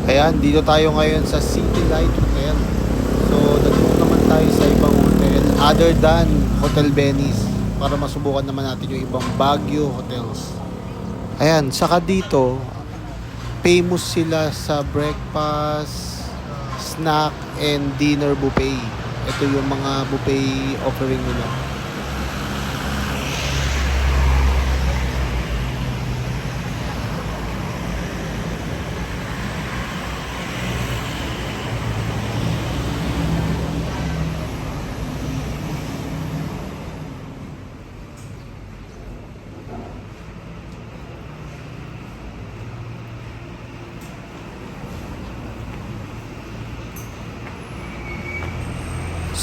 Ayan, dito tayo ngayon sa City Light Hotel. So, nandito naman tayo sa ibang hotel other than Hotel Venice para masubukan naman natin yung ibang Baguio hotels. Ayan, saka dito, famous sila sa breakfast, snack, and dinner buffet. Ito yung mga buffet offering nila.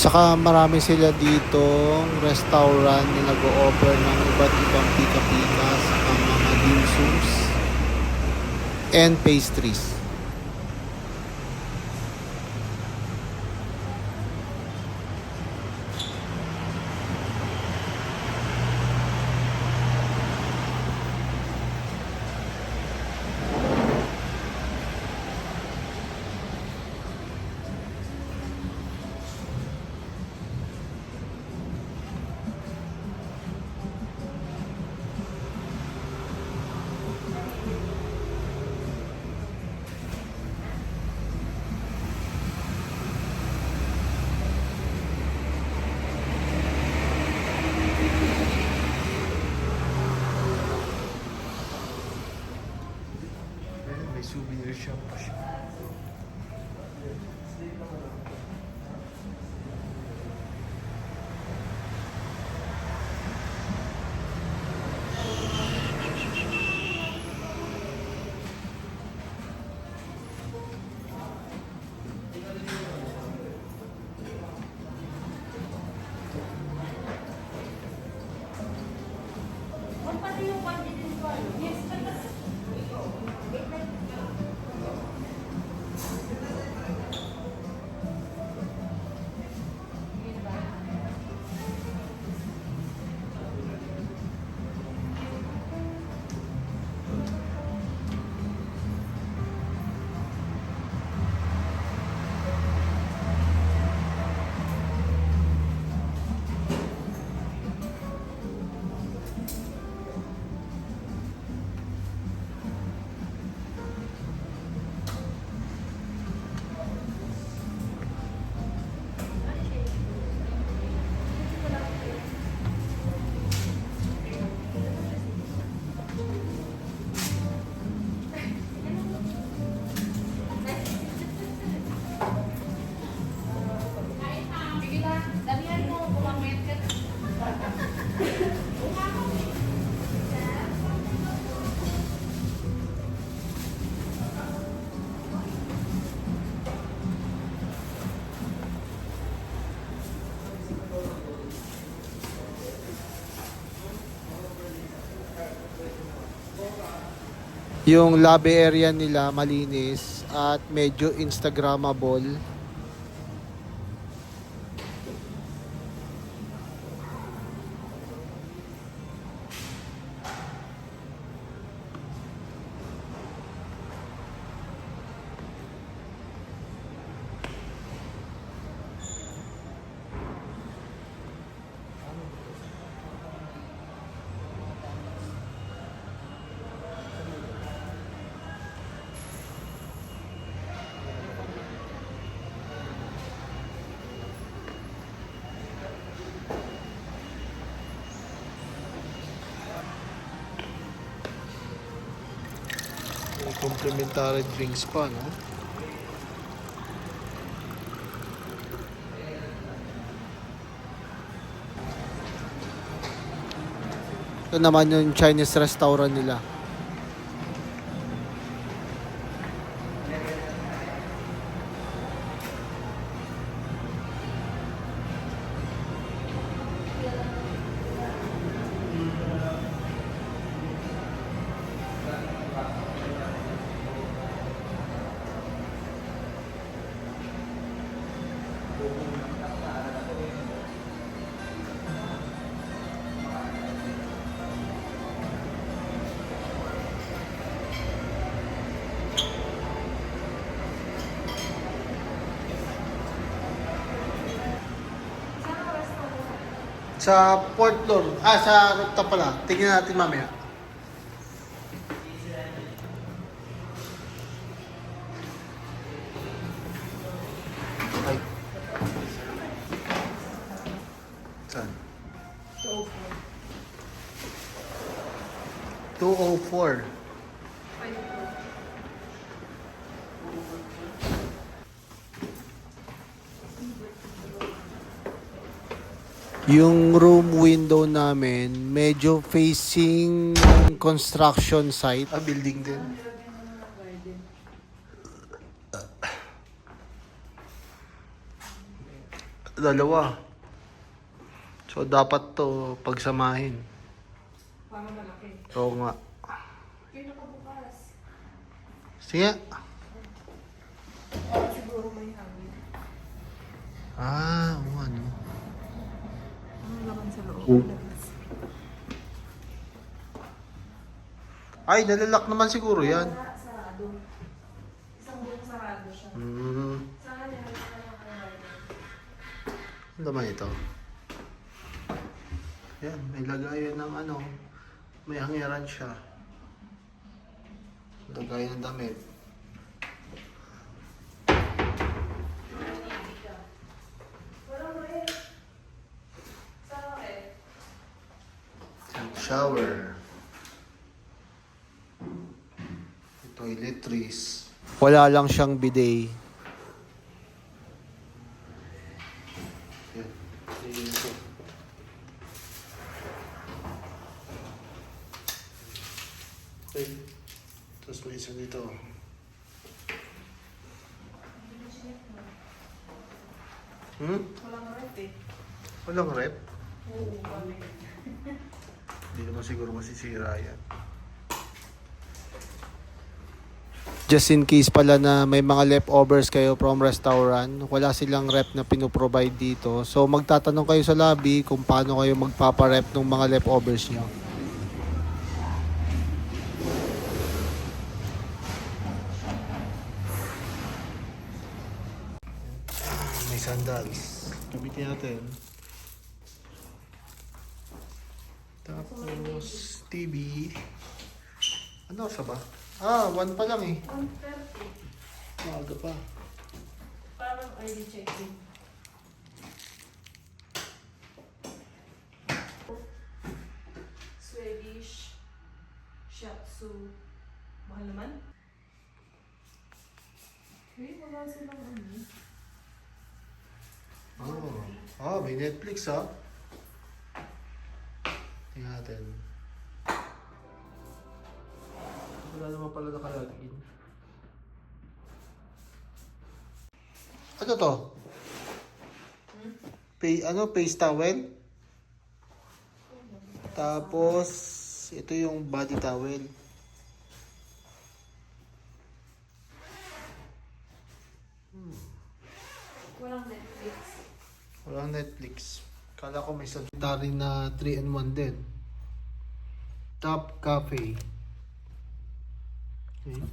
Saka marami sila ditong restaurant na nag-o-offer ng iba't ibang pika-pika saka mga dim sums and pastries. May souvenir shop pa siya. Yung lobby area nila malinis at medyo instagrammable. May complimentary drinks pa, no? Ito naman yung Chinese restaurant nila. Sa fourth floor. Sa rooftop pala. Tingnan natin mamaya. Ay. Saan? 204. Yung room window namin, medyo facing construction site. Building din. Dalawa. So, dapat to pagsamahin. Para malaki. Oo nga. Yung nakabukas. Sige. Siguro may hangin. Oo ano. Ano laman sa loob? Labas. Ay, nalalak naman siguro yan. Sarado. Isang buong sarado siya. Saan yan? Ano naman ito? Yan, may lagayan ng ano. May hangiran siya. Lagayan ng damit. Shower. Toiletries. Wala lang siyang bidet. Yan. Yan ito. Okay. Tapos may isa dito. Walang rep eh. Walang rep? Oo, wala. Hindi naman siguro masisira yan. Just in case pala na may mga leftovers kayo from restaurant, wala silang rep na pinoprovide dito. So magtatanong kayo sa lobby kung paano kayo magpaparep ng mga leftovers nyo. May sandals. Gamitin natin. Tapos, TV. Ano sa ba? 1 pa lang eh. 130. Maaga pa. Parang early check-in. Swedish. Shiatsu. Mahal naman. Wala silang ano. May Netflix Tingnan natin. Wala naman pala nakalagin. Ano to? Face towel? Tapos, ito yung body towel. Walang Netflix. Walang Netflix. Kala ko may sanitary na 3-in-1 din. Top Cafe. Okay.